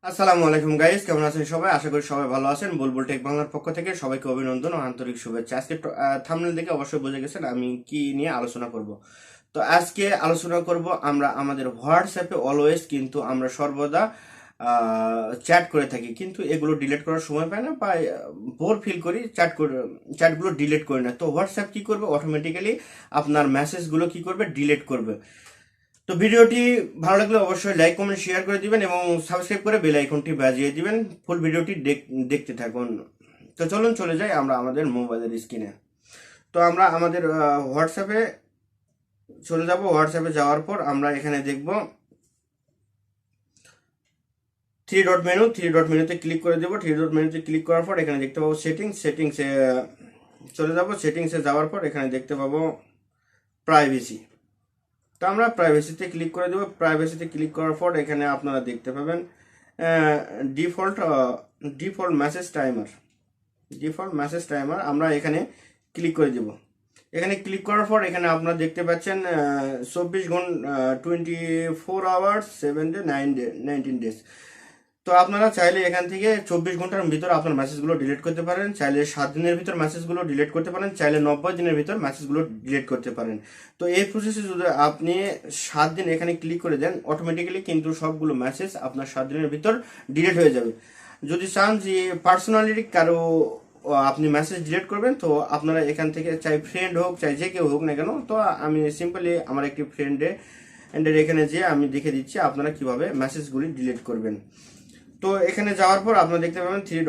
আসসালামু আলাইকুম গাইস, কেমন আছেন সবাই? আশা করি সবাই ভালো আছেন। বুলবুল টেক বাংলার পক্ষ থেকে সবাইকে অভিনন্দন ও আন্তরিক শুভেচ্ছা। আজকে থাম্বনেল দেখে অবশ্যই বুঝে গেছেন আমি কি নিয়ে আলোচনা করব। তো আজকে আলোচনা করব আমরা আমাদের হোয়াটসঅ্যাপে অলওয়েজ কিন্তু আমরা সর্বদা চ্যাট করে থাকি, কিন্তু এগুলো ডিলিট করার সময় পাই না বা বোর ফিল করি, চ্যাটগুলো ডিলিট করি না। তো হোয়াটসঅ্যাপ কি করবে, অটোমেটিক্যালি আপনার মেসেজগুলো কি করবে, ডিলিট করবে। তো ভিডিওটি ভালো লাগলে অবশ্যই লাইক কমেন্ট শেয়ার করে দিবেন এবং সাবস্ক্রাইব করে বেল আইকনটি বাজিয়ে দিবেন। ফুল ভিডিওটি দেখতে থাকুন। তো চলুন চলে যাই আমরা আমাদের মোবাইলের স্ক্রিনে। তো আমরা আমাদের হোয়াটসঅ্যাপে চলে যাব। হোয়াটসঅ্যাপে যাওয়ার পর আমরা এখানে দেখব থ্রি ডট মেনুতে ক্লিক করে দেবো। থ্রি ডট মেনুতে ক্লিক করার পর এখানে দেখতে পাবো সেটিংসে চলে যাব। সেটিংসে যাওয়ার পর এখানে দেখতে পাবো প্রাইভেসি। তো আমরা প্রাইভেসিতে ক্লিক করে দেবো। প্রাইভেসিতে ক্লিক করার পর এখানে আপনারা দেখতে পাবেন ডিফল্ট ডিফল্ট মেসেজ টাইমার আমরা এখানে ক্লিক করে দেব। এখানে ক্লিক করার পর এখানে আপনারা দেখতে পাচ্ছেন 24 ঘন্টা 24 আওয়ার্স 7 ডে 19 ডেজ। তো আপনারা চাইলে এখান থেকে 24 ঘন্টার ভিতর আপনার মেসেজগুলো ডিলিট করতে পারেন, চাইলে 7 দিনের ভিতর মেসেজগুলো ডিলিট করতে পারেন, চাইলে 90 দিনের ভিতর মেসেজগুলো ডিলিট করতে পারেন। তো এই প্রসেসে যদি আপনি 7 দিন এখানে ক্লিক করে দেন, অটোমেটিক্যালি কিন্তু সবগুলো মেসেজ আপনার 7 দিনের ভিতর ডিলিট হয়ে যাবে। যদি চান যে পার্সোনালি কারো আপনি মেসেজ ডিলিট করবেন, তো আপনারা এখান থেকে চাই ফ্রেন্ড হোক চাই যে কেউ হোক না কেন, তো আমি সিম্পলি আমার একটি ফ্রেন্ডের এখানে যেয়ে আমি দেখে দিচ্ছি আপনারা কিভাবে মেসেজগুলি ডিলিট করবেন। তো এখানে যাওয়ার পর আপনারা দেখতে পাবেন থ্রি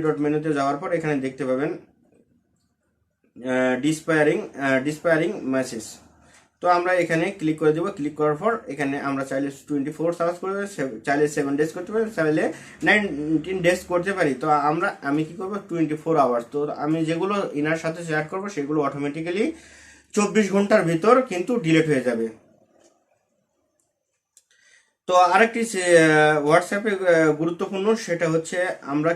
ডট মেনুতে যাওয়ার পর এখানে দেখতে পাবেন ডিসপায়ারিং মেসেজ। তো আমরা এখানে ক্লিক করে দেবো। ক্লিক করার পর এখানে আমরা চাইলে 24 আওয়ার্স করতে পারি, চাইলে 7 ডেজ করতে পারি, চাইলে 19 ডেজ করতে পারি। তো আমি কি করবো, 24 আওয়ার্স। তো আমি যেগুলো ইনার সাথে শেয়ার করবো সেগুলো অটোমেটিক্যালি 24 ঘন্টার ভিতর কিন্তু ডিলিট হয়ে যাবে। তো আরেকটি হোয়াটসঅ্যাপে গুরুত্বপূর্ণ, সেটা হচ্ছে আমরা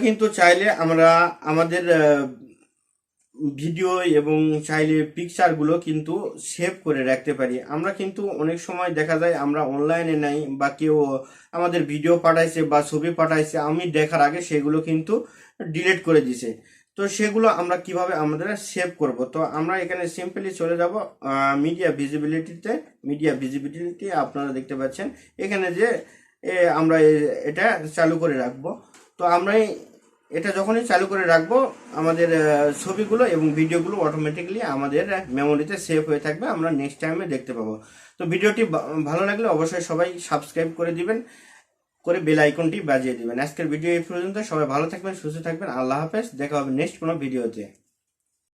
কিন্তু চাইলে আমরা আমাদের ভিডিও এবং চাইলে পিকচারগুলো কিন্তু সেভ করে রাখতে পারি। আমরা কিন্তু অনেক সময় দেখা যায় আমরা অনলাইনে নাই বা কেউ আমাদের ভিডিও পাঠাইছে বা ছবি পাঠাইছে, আমি দেখার আগে সেগুলো কিন্তু ডিলিট করে দিছে। তো সেগুলো আমরা কিভাবে আমাদের সেভ করব, তো আমরা এখানে সিম্পলি চলে যাব মিডিয়া ভিজিবিলিটি আপনারা দেখতে পাচ্ছেন এখানে যে আমরা এটা চালু করে রাখবো। তো আমরা এটা যখনই চালু করে রাখবো, আমাদের ছবিগুলো এবং ভিডিওগুলো অটোমেটিক্যালি আমাদের মেমোরিতে সেভ হয়ে থাকবে, আমরা নেক্সট টাইমে দেখতে পাবো। তো ভিডিওটি ভালো লাগলে অবশ্যই সবাই সাবস্ক্রাইব করে দিবেন, করে বেল আইকনটি বাজিয়ে দিবেন। আজকের ভিডিও এই পর্যন্ত। সবাই ভালো থাকবেন, সুস্থ থাকবেন। আল্লাহ হাফেজ। দেখা হবে নেক্সট কোনো ভিডিওতে।